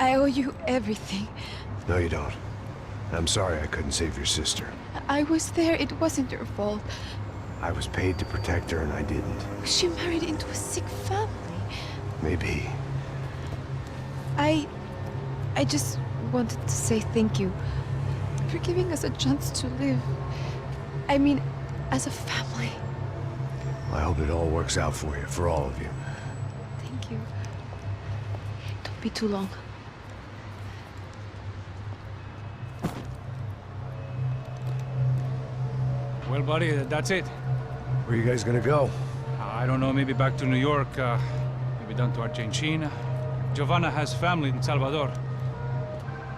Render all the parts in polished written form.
I owe you everything. No, you don't. I'm sorry I couldn't save your sister. I was there. It wasn't your fault. I was paid to protect her and I didn't. She married into a sick family. Maybe. I just wanted to say thank you for giving us a chance to live. I mean, as a family. I hope it all works out for you, for all of you. Thank you. Don't be too long. Well, buddy, that's it. Where are you guys gonna go? I don't know, maybe back to New York, maybe down to Argentina. Giovanna has family in Salvador.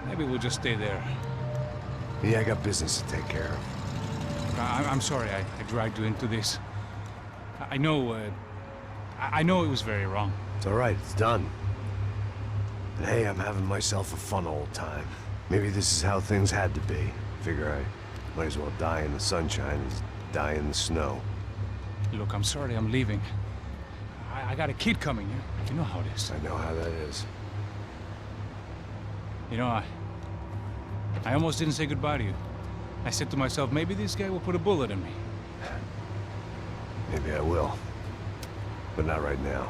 Maybe we'll just stay there. Yeah, I got business to take care of. I'm sorry I dragged you into this. I know it was very wrong. It's all right, it's done. And hey, I'm having myself a fun old time. Maybe this is how things had to be. Figure I might as well die in the sunshine as die in the snow. Look, I'm sorry I'm leaving. I got a kid coming. You know how it is. I know how that is. You know, I almost didn't say goodbye to you. I said to myself, maybe this guy will put a bullet in me. Maybe I will. But not right now.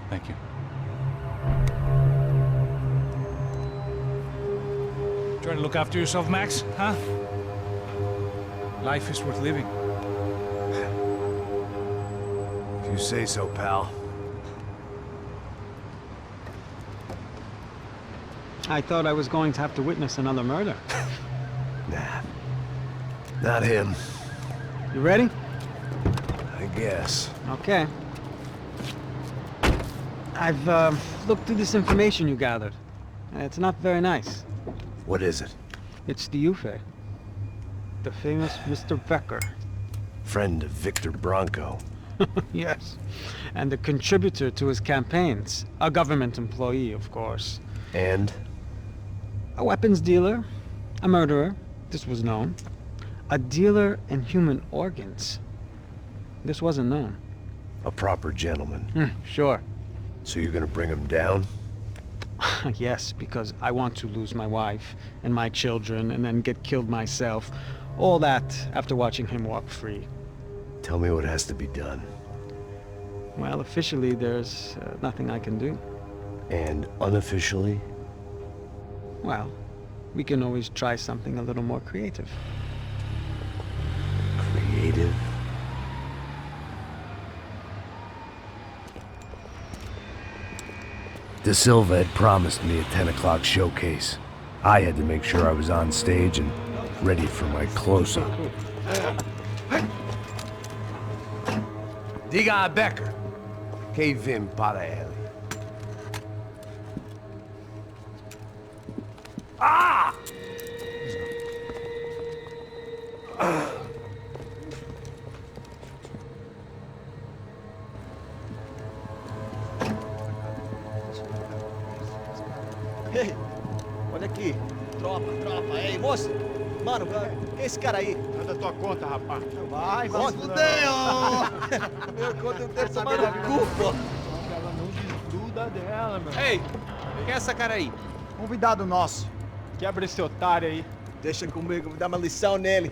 Thank you. Try to look after yourself, Max, huh? Life is worth living. If you say so, pal. I thought I was going to have to witness another murder. Nah. Not him. You ready? I guess. Okay. I've looked through this information you gathered. It's not very nice. What is it? It's the Ufe. The famous Mr. Becker. Friend of Victor Bronco. Yes. And a contributor to his campaigns. A government employee, of course. And? A weapons dealer. A murderer. This was known. A dealer in human organs. This wasn't known. A proper gentleman. Sure. So you're gonna bring him down? Yes, because I want to lose my wife and my children and then get killed myself. All that after watching him walk free. Tell me what has to be done. Well, officially, there's nothing I can do. And unofficially? Well, we can always try something a little more creative. Creative? De Silva had promised me a 10 o'clock showcase. I had to make sure I was on stage and ready for my close-up. Diga a Becker que vim para ele. Ah! Ei, olha aqui. Tropa. Ei, moço. Mano, quem é esse cara aí? É da tua conta, rapaz. Vai fudeu! Meu conta não tem tomar no cu, pô. Ela não desgruda dela, meu. Ei, quem é essa cara aí? Convidado nosso. Quebra esse otário aí. Deixa comigo, vou dar uma lição nele.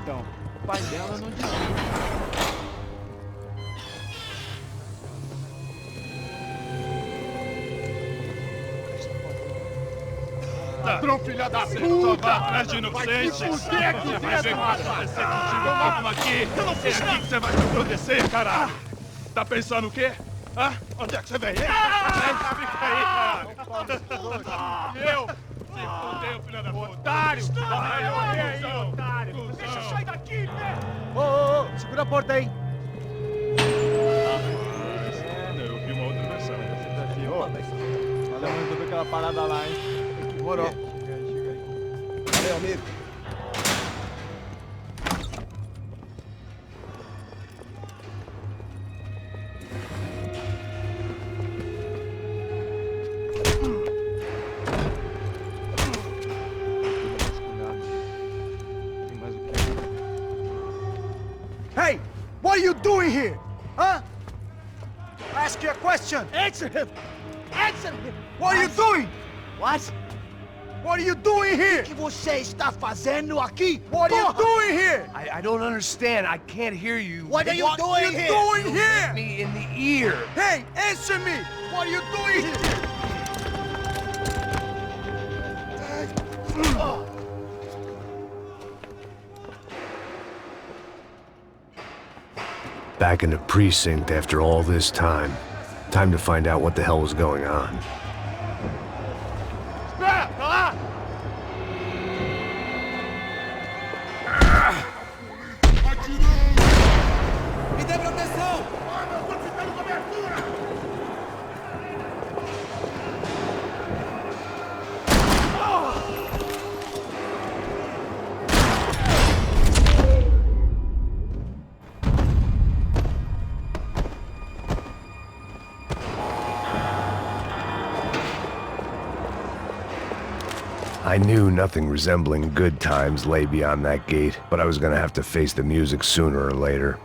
Então, o pai dela não desgruda. Ladrão, filha da puta! Vai atrás de inocentes! Vai ver mais você contigo mesmo aqui! Eu não fiz nada! Você vai se proteger, caralho! Tá pensando o quê? Hã? Onde é que você vem? Fica aí, caralho! Eu? Se fodeu, filha da puta! Otário! Olha aí, otário! Deixa eu sair daqui, né? Ô, segura a porta aí! Eu vi uma outra versão. Valeu muito por aquela parada lá, hein? Demorou. Valeu, amigo. Hey! What are you doing here? Huh? I ask you a question. Answer him. Answer him. What are you doing? What? What are you doing here? O que você está fazendo aqui? What are you doing here? I don't understand. I can't hear you. What are you doing here? Doing here? Me in the ear. Hey, answer me! What are you doing here? Back in the precinct after all this time. Time to find out what the hell was going on. Me dê proteção! I knew nothing resembling good times lay beyond that gate, but I was gonna have to face the music sooner or later.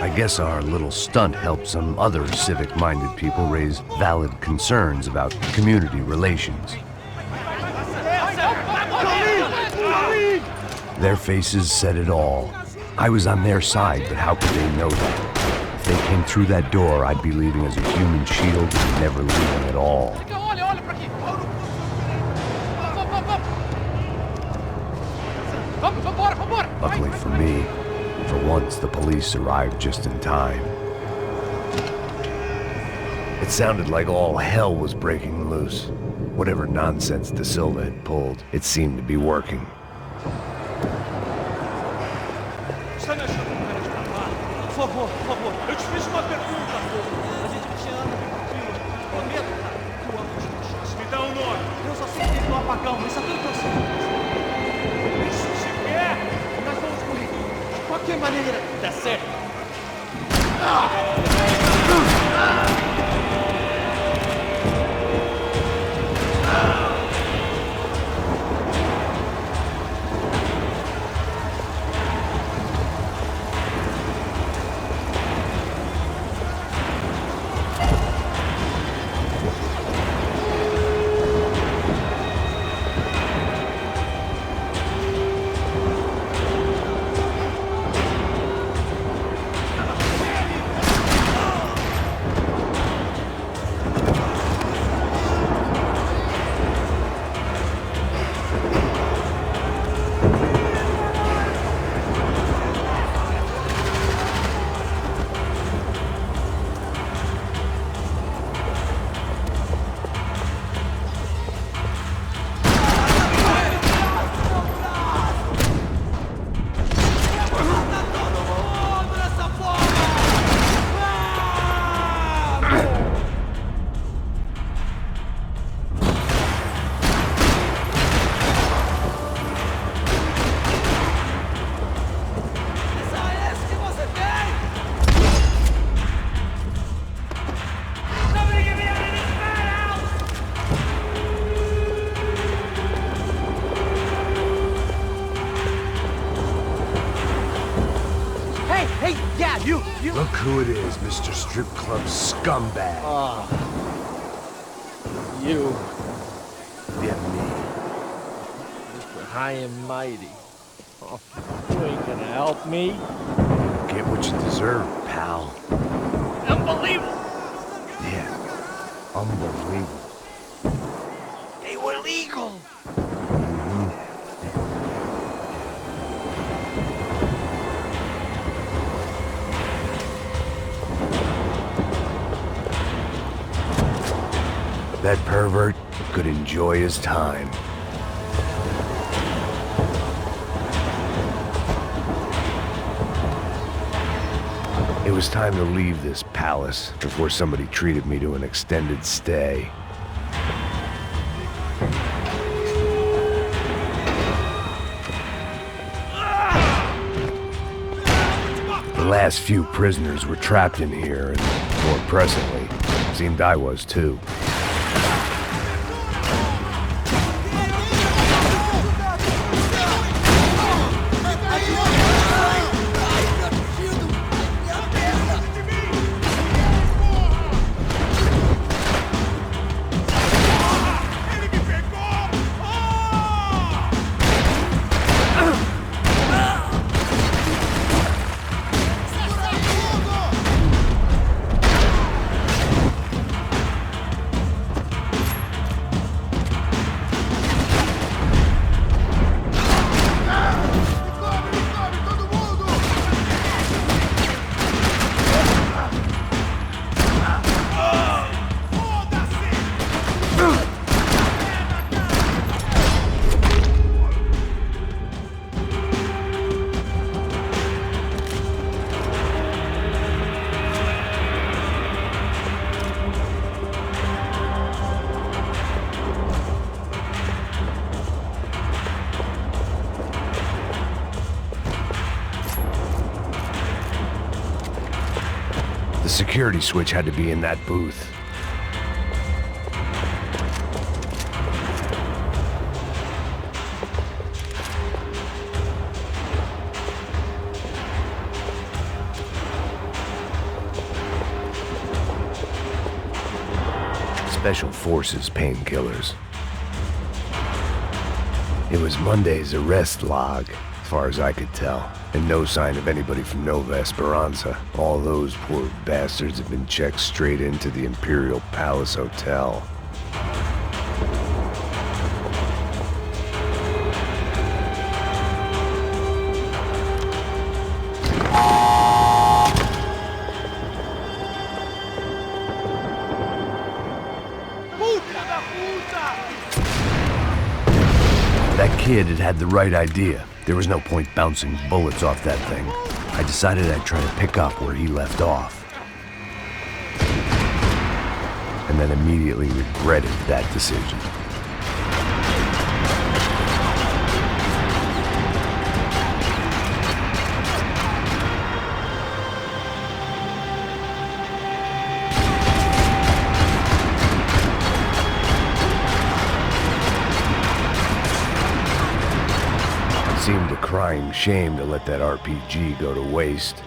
I guess our little stunt helped some other civic-minded people raise valid concerns about community relations. Their faces said it all. I was on their side, but how could they know that? If they came through that door, I'd be leaving as a human shield and never leaving at all. Luckily for me, for once the police arrived just in time. It sounded like all hell was breaking loose. Whatever nonsense De Silva had pulled, it seemed to be working. Por favor, eu te fiz uma pergunta, a gente te ama, tranquilo. Prometo, cara, que eu amo a gente. Me dá um nome. Eu só sei que tem um apagão, mas sabe o que eu sei? Isso se quer, nós vamos correr. De qualquer maneira, dá certo. Look who it is, Mr. Strip Club scumbag. You, Yeah, me. Mr. High and Mighty. Oh, you ain't gonna help me. Get what you deserve, pal. Unbelievable! Yeah, unbelievable. They were legal! That pervert could enjoy his time. It was time to leave this palace before somebody treated me to an extended stay. The last few prisoners were trapped in here, and more presently, it seemed I was too. security switch had to be in that booth. Special Forces painkillers. It was Monday's arrest log, as far as I could tell, and no sign of anybody from Nova Esperanza. All those poor bastards have been checked straight into the Imperial Palace Hotel. That kid had had the right idea. There was no point bouncing bullets off that thing. I decided I'd try to pick up where he left off. And then immediately regretted that decision. Seemed a crying shame to let that RPG go to waste.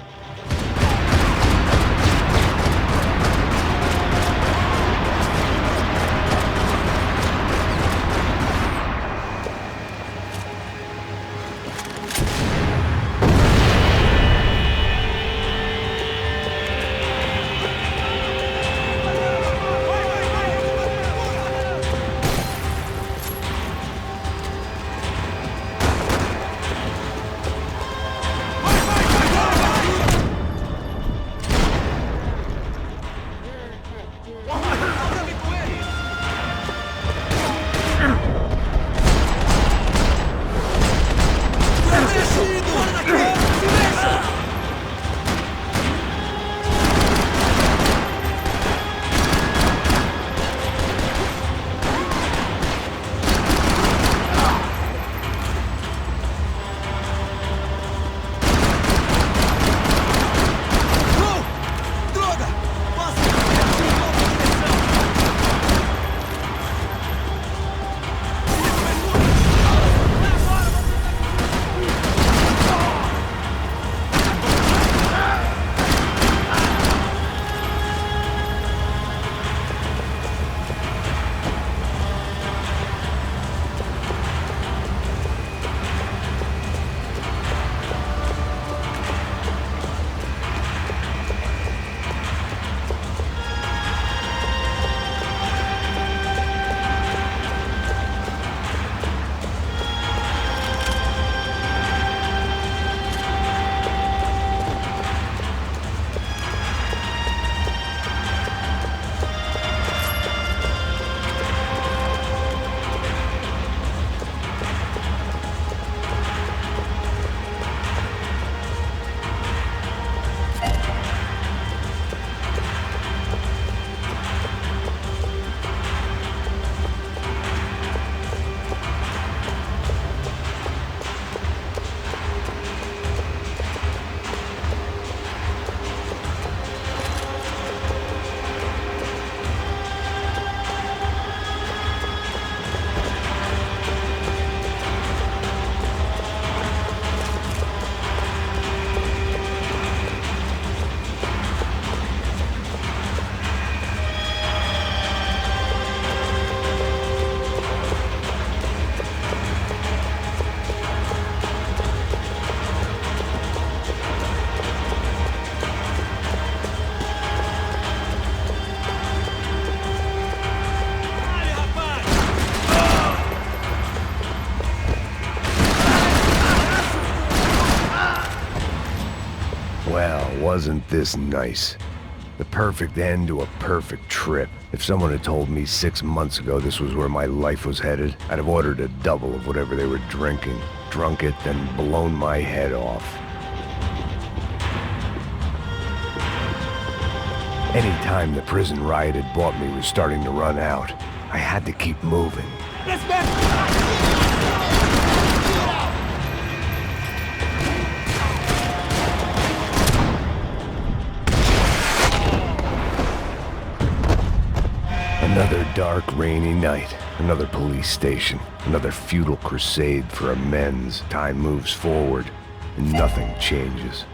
Wasn't this nice? The perfect end to a perfect trip. If someone had told me 6 months ago this was where my life was headed, I'd have ordered a double of whatever they were drinking, drunk it, then blown my head off. Any time the prison riot had bought me was starting to run out. I had to keep moving. Another dark, rainy night. Another police station. Another futile crusade for amends. Time moves forward, and nothing changes.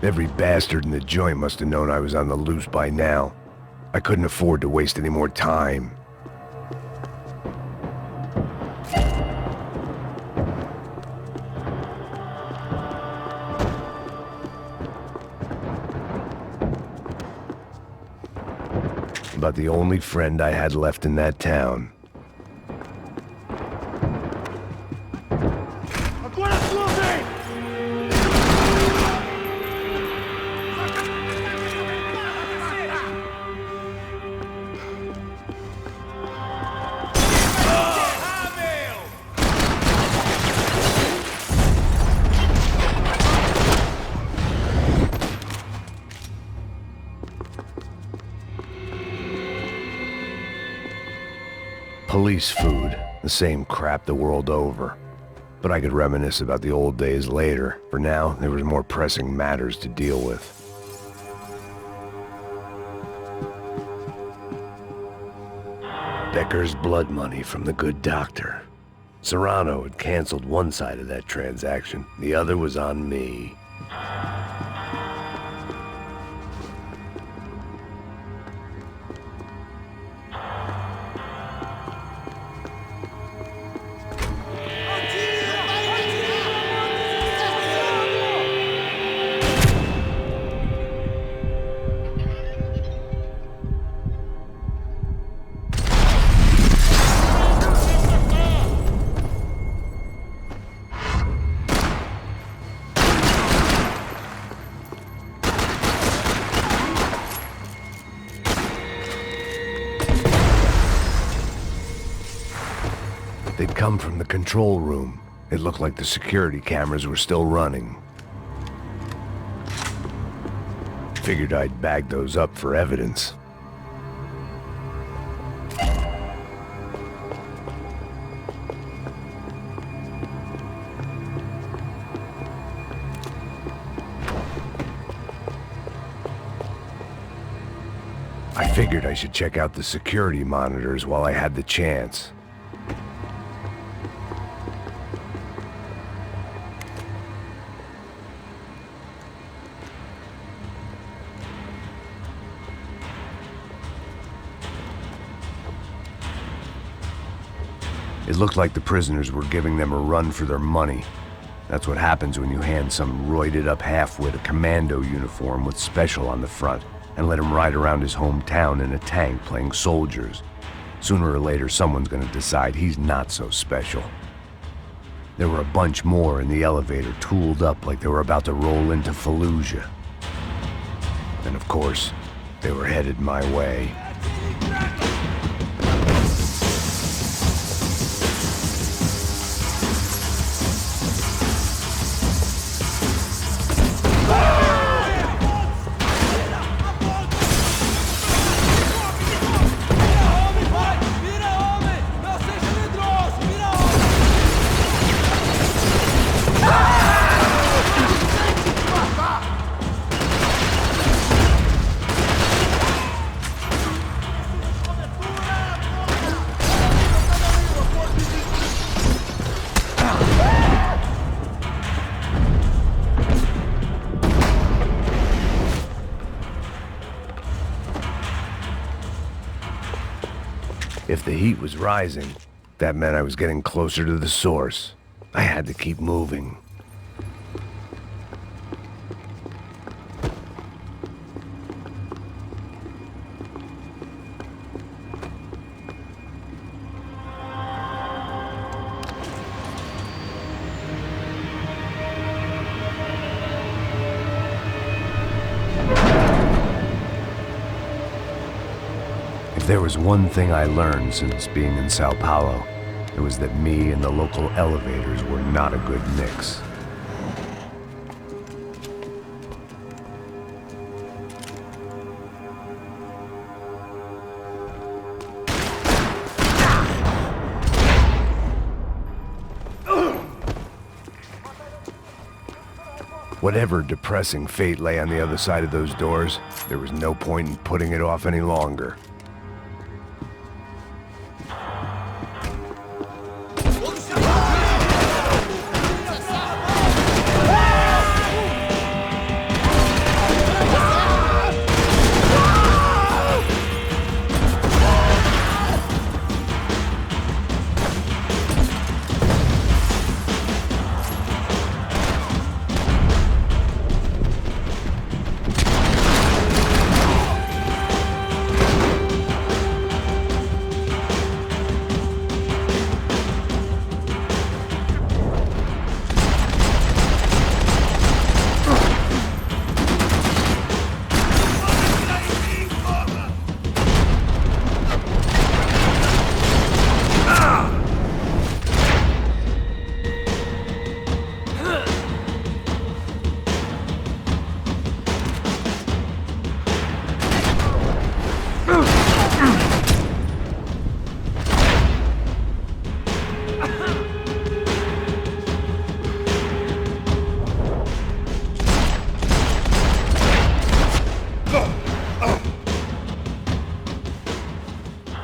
Every bastard in the joint must have known I was on the loose by now. I couldn't afford to waste any more time. About the only friend I had left in that town. Police food, the same crap the world over. But I could reminisce about the old days later. For now, there was more pressing matters to deal with. Becker's blood money from the good doctor. Serrano had canceled one side of that transaction. The other was on me. They'd come from the control room. It looked like the security cameras were still running. Figured I'd bag those up for evidence. I figured I should check out the security monitors while I had the chance. It looked like the prisoners were giving them a run for their money. That's what happens when you hand some roided-up half-wit a commando uniform with special on the front and let him ride around his hometown in a tank playing soldiers. Sooner or later, someone's gonna decide he's not so special. There were a bunch more in the elevator, tooled up like they were about to roll into Fallujah. And of course, they were headed my way. If the heat was rising, that meant I was getting closer to the source. I had to keep moving. If there was one thing I learned since being in Sao Paulo, it was that me and the local elevators were not a good mix. Whatever depressing fate lay on the other side of those doors, there was no point in putting it off any longer.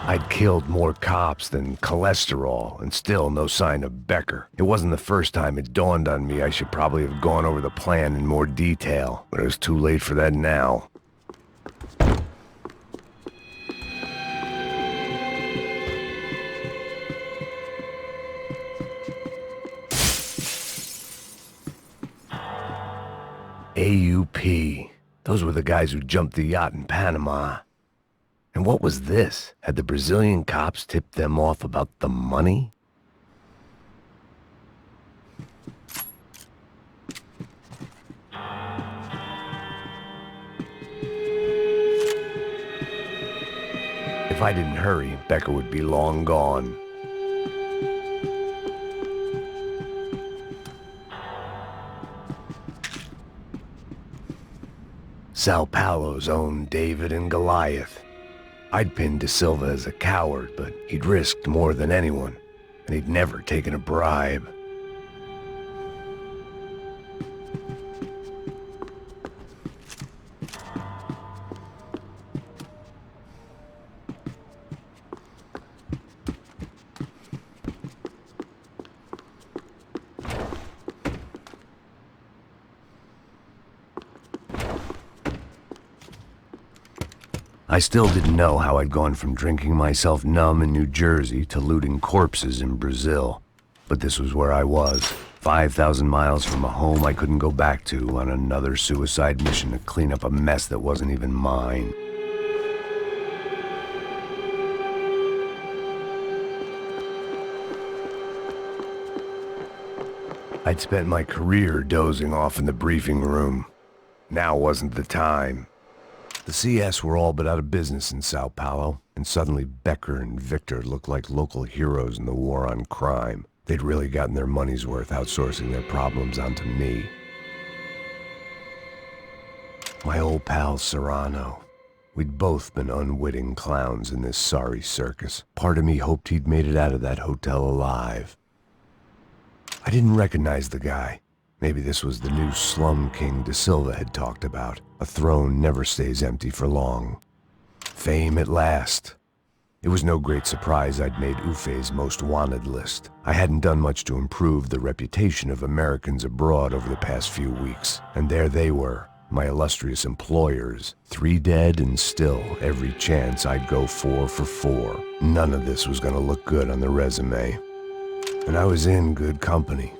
I'd killed more cops than cholesterol, and still no sign of Becker. It wasn't the first time it dawned on me I should probably have gone over the plan in more detail, but it was too late for that now. AUP. Those were the guys who jumped the yacht in Panama. And what was this? Had the Brazilian cops tipped them off about the money? If I didn't hurry, Becker would be long gone. Sao Paulo's own David and Goliath. I'd pinned De Silva as a coward, but he'd risked more than anyone, and he'd never taken a bribe. I still didn't know how I'd gone from drinking myself numb in New Jersey to looting corpses in Brazil. But this was where I was, 5,000 miles from a home I couldn't go back to, on another suicide mission to clean up a mess that wasn't even mine. I'd spent my career dozing off in the briefing room. Now wasn't the time. The CS were all but out of business in Sao Paulo, and suddenly Becker and Victor looked like local heroes in the war on crime. They'd really gotten their money's worth outsourcing their problems onto me. My old pal Serrano. We'd both been unwitting clowns in this sorry circus. Part of me hoped he'd made it out of that hotel alive. I didn't recognize the guy. Maybe this was the new slum king De Silva had talked about. A throne never stays empty for long. Fame at last. It was no great surprise I'd made Ufe's most wanted list. I hadn't done much to improve the reputation of Americans abroad over the past few weeks, and there they were, My illustrious employers. 3 dead and still every chance I'd go 4 for 4. None of this was gonna look good on the resume. And I was in good company.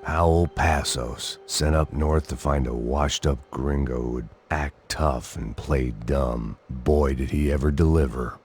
Howell Passos, sent up north to find a washed-up gringo who would act tough and play dumb. Boy, did he ever deliver.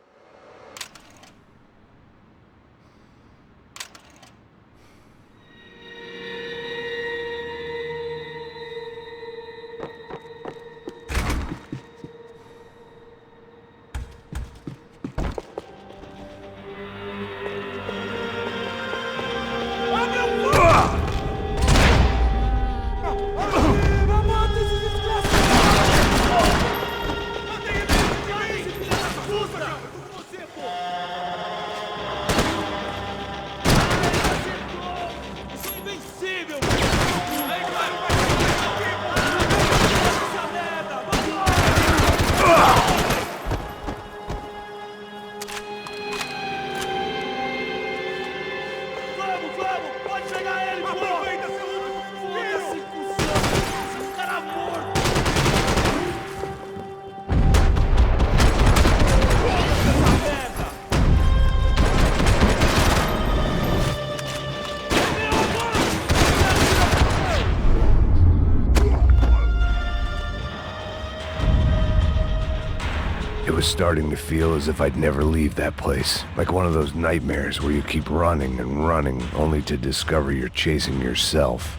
It was starting to feel as if I'd never leave that place. Like one of those nightmares where you keep running and running, only to discover you're chasing yourself.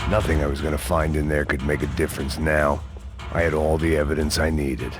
Nothing I was gonna find in there could make a difference now. I had all the evidence I needed.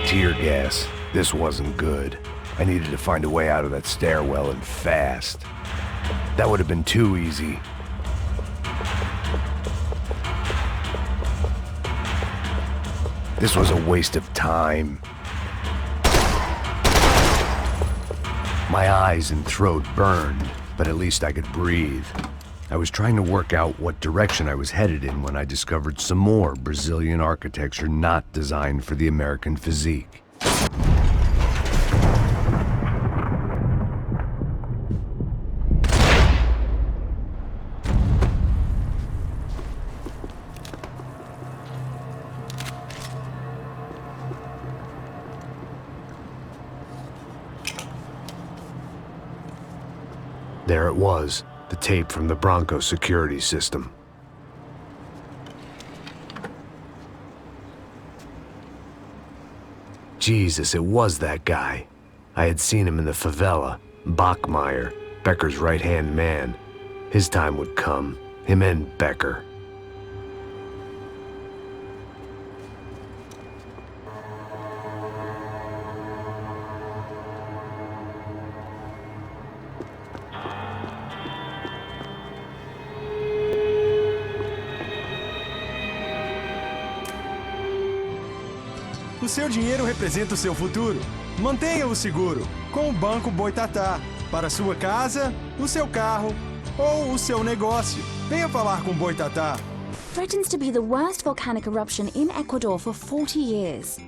Tear gas. This wasn't good. I needed to find a way out of that stairwell and fast. That would have been too easy. This was a waste of time. My eyes and throat burned, but at least I could breathe. I was trying to work out what direction I was headed in when I discovered some more Brazilian architecture not designed for the American physique. There it was. The tape from the Bronco security system. Jesus, it was that guy. I had seen him in the favela. Bachmeyer, Becker's right-hand man. His time would come. Him and Becker. O seu dinheiro representa o seu futuro. Mantenha-o seguro com o Banco Boitatá. Para a sua casa, o seu carro ou o seu negócio. Venha falar com o Boitatá. Threatens to be the worst volcanic eruption in Ecuador for 40 years.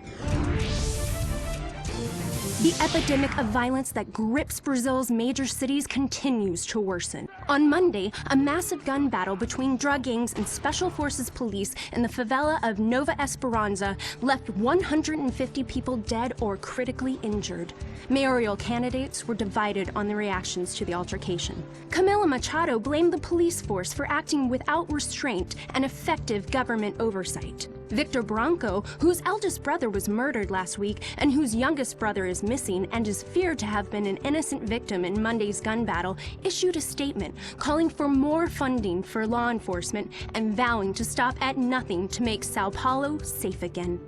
The epidemic of violence that grips Brazil's major cities continues to worsen. On Monday, a massive gun battle between drug gangs and special forces police in the favela of Nova Esperanza left 150 people dead or critically injured. Mayoral candidates were divided on the reactions to the altercation. Camila Machado blamed the police force for acting without restraint and effective government oversight. Victor Branco, whose eldest brother was murdered last week and whose youngest brother is missing and is feared to have been an innocent victim in Monday's gun battle, issued a statement calling for more funding for law enforcement and vowing to stop at nothing to make Sao Paulo safe again.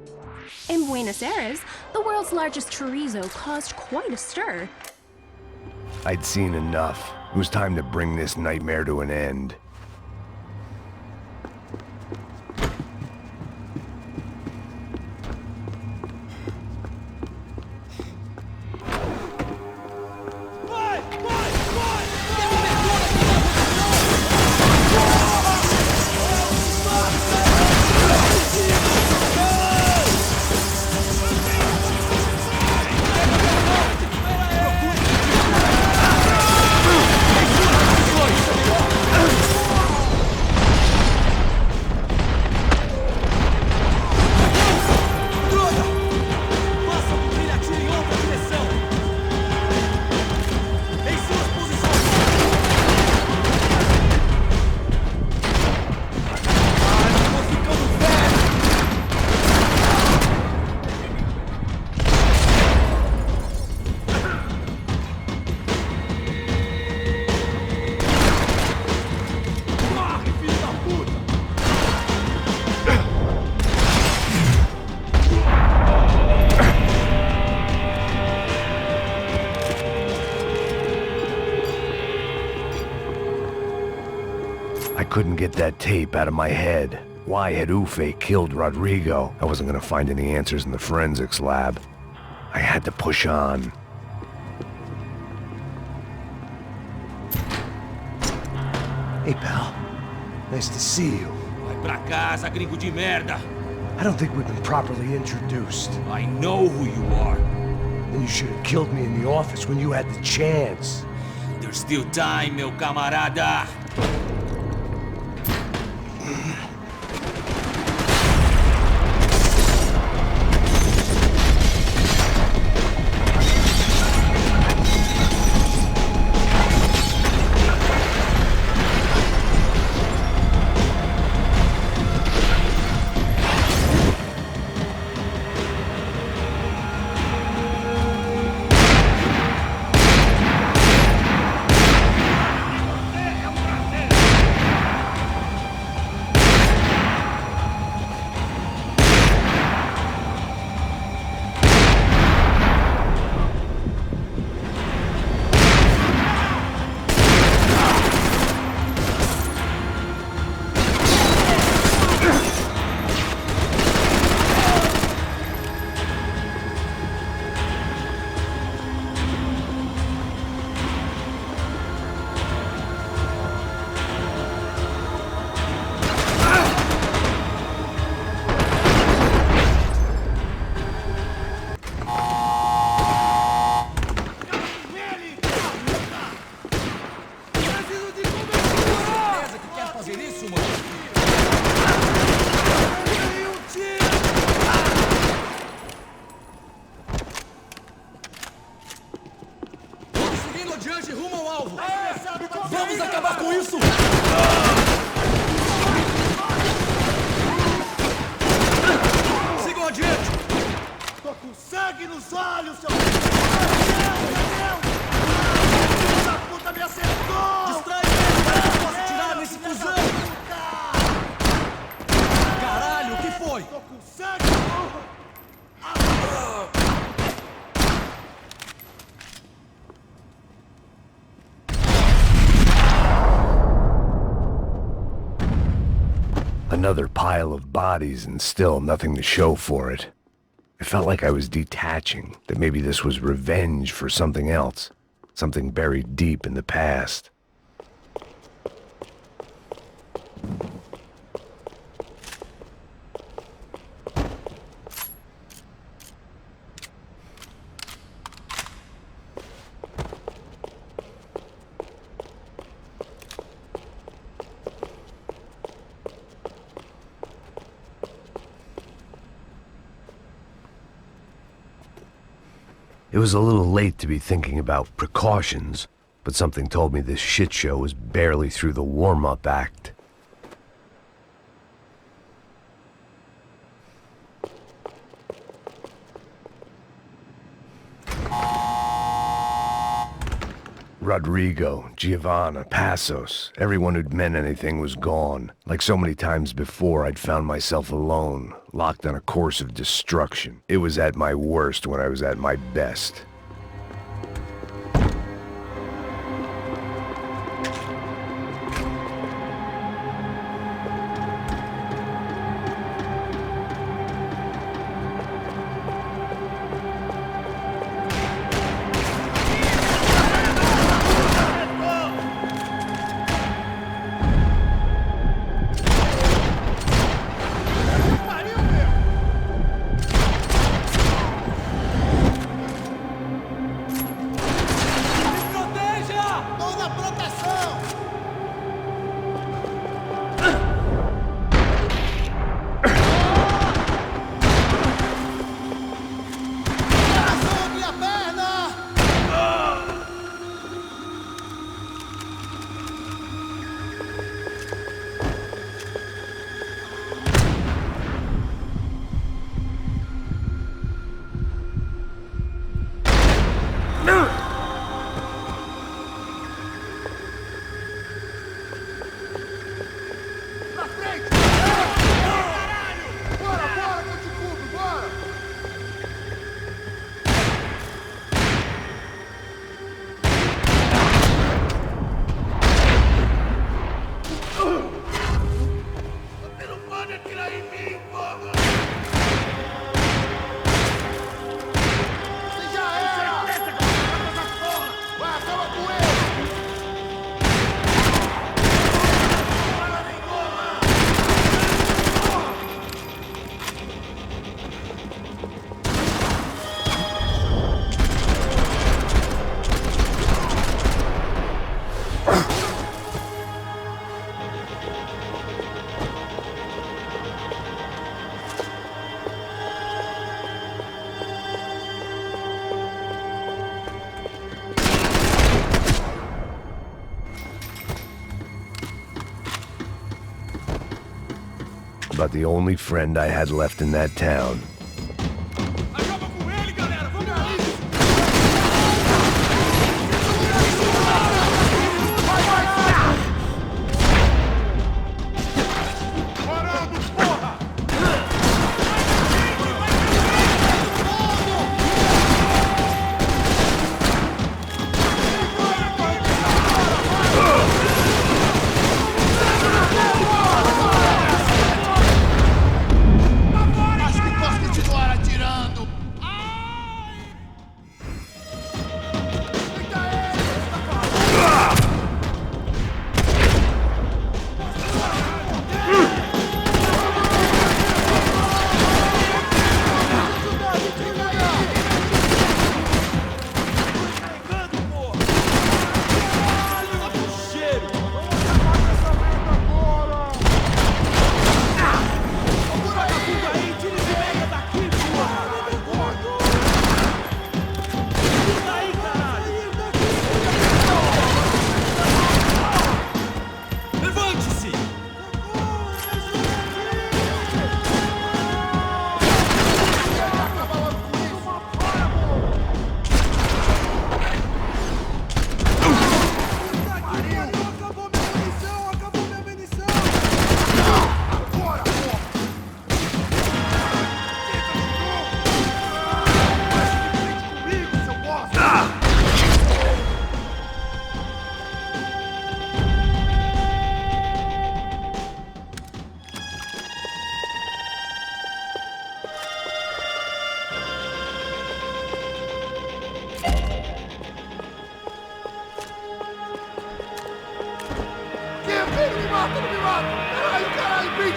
In Buenos Aires, the world's largest chorizo caused quite a stir. I'd seen enough. It was time to bring this nightmare to an end. Couldn't get that tape out of my head. Why had Ufe killed Rodrigo? I wasn't gonna find any answers in the forensics lab. I had to push on. Hey, pal. Nice to see you. Vai pra casa, gringo de merda. I don't think we've been properly introduced. I know who you are. Then you should have killed me in the office when you had the chance. There's still time, meu camarada. Another pile of bodies and still nothing to show for it. It felt like I was detaching, that maybe this was revenge for something else, something buried deep in the past. It was a little late to be thinking about precautions, but something told me this shit show was barely through the warm-up act. Rodrigo, Giovanna, Passos, everyone who'd meant anything was gone. Like so many times before, I'd found myself alone, locked on a course of destruction. It was at my worst when I was at my best. About the only friend I had left in that town.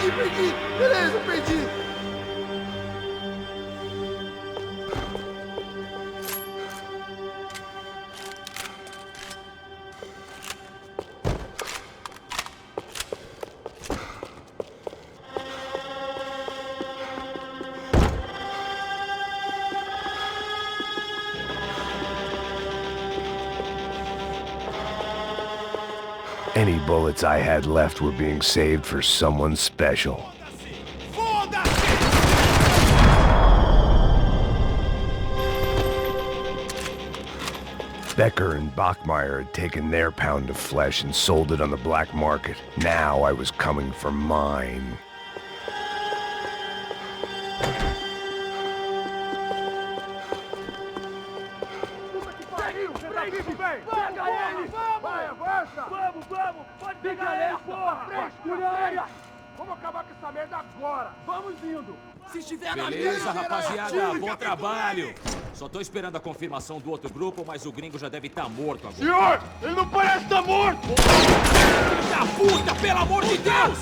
Perdi! Beleza, perdi! Any bullets I had left were being saved for someone special. Becker and Bachmeyer had taken their pound of flesh and sold it on the black market. Now I was coming for mine. Beleza, rapaziada, bom trabalho. Só tô esperando a confirmação do outro grupo, mas o gringo já deve estar morto agora. Senhor, ele não parece estar morto! Filho da puta, pelo amor de Deus!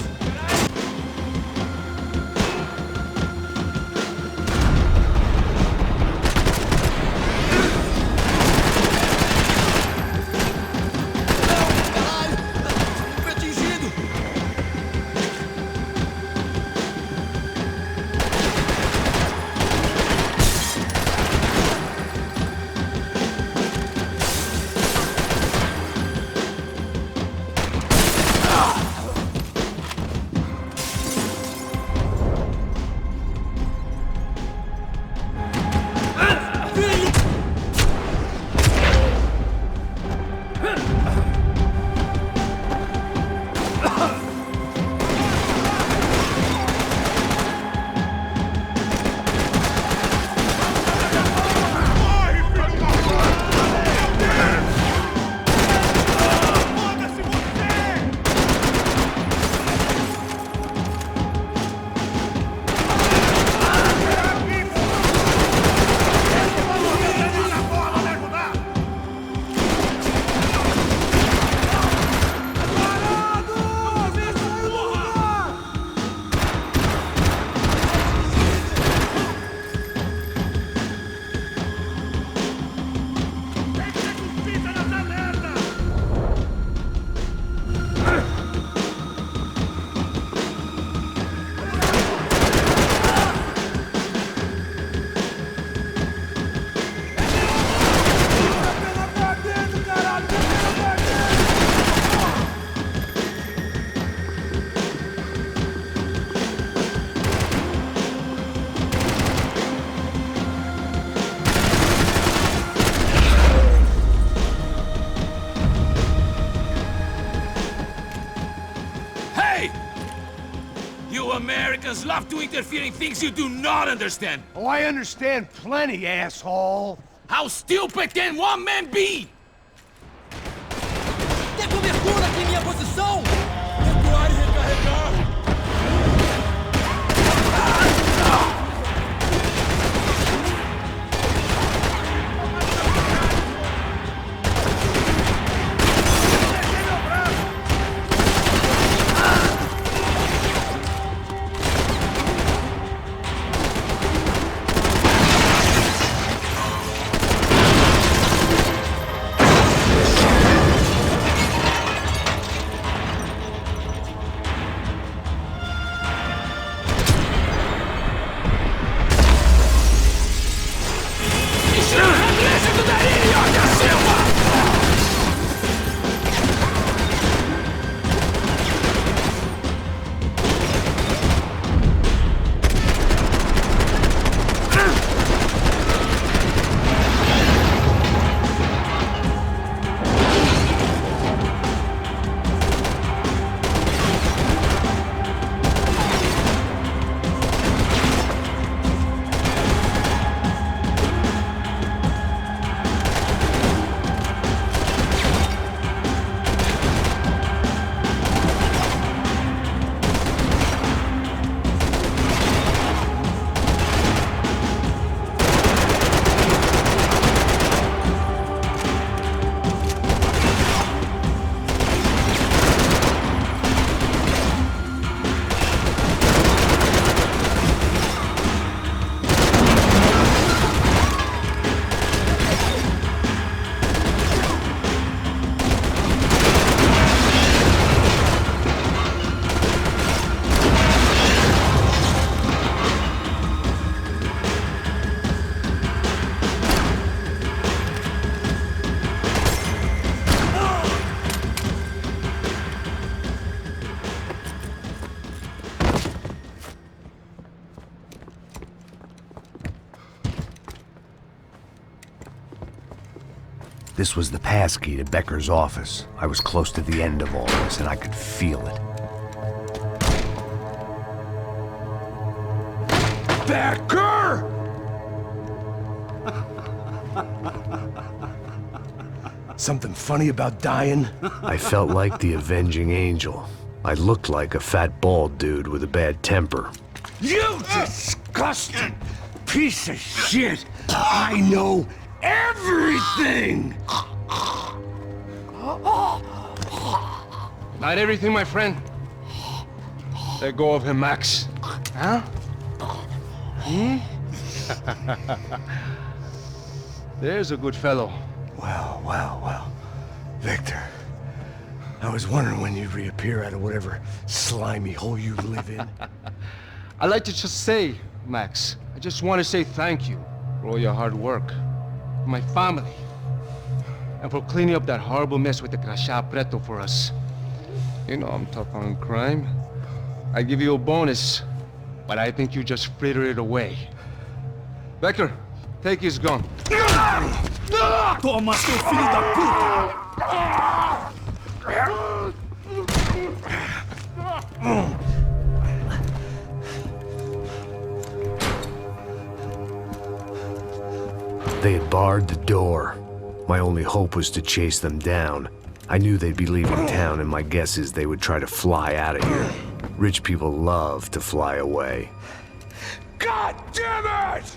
love to interfere in things you do not understand. Oh, I understand plenty, asshole. How stupid can one man be? Tem cobertura aqui em minha posição! Recuar e recarregar! This was the passkey to Becker's office. I was close to the end of all this, and I could feel it. Becker! Something funny about dying? I felt like the avenging angel. I looked like a fat bald dude with a bad temper. You disgusting piece of shit! I know everything! Not everything, my friend. Let go of him, Max. Huh? Hmm? There's a good fellow. Well. Victor, I was wondering when you'd reappear out of whatever slimy hole you live in. I'd like to just say, Max, I just want to say thank you for all your hard work, for my family, and for cleaning up that horrible mess with the crachá preto for us. You know I'm tough on crime. I give you a bonus, but I think you just frittered it away. Becker, take his gun. Toma, seu filho da puta! They had barred the door. My only hope was to chase them down. I knew they'd be leaving town, and my guess is they would try to fly out of here. Rich people love to fly away. God damn it!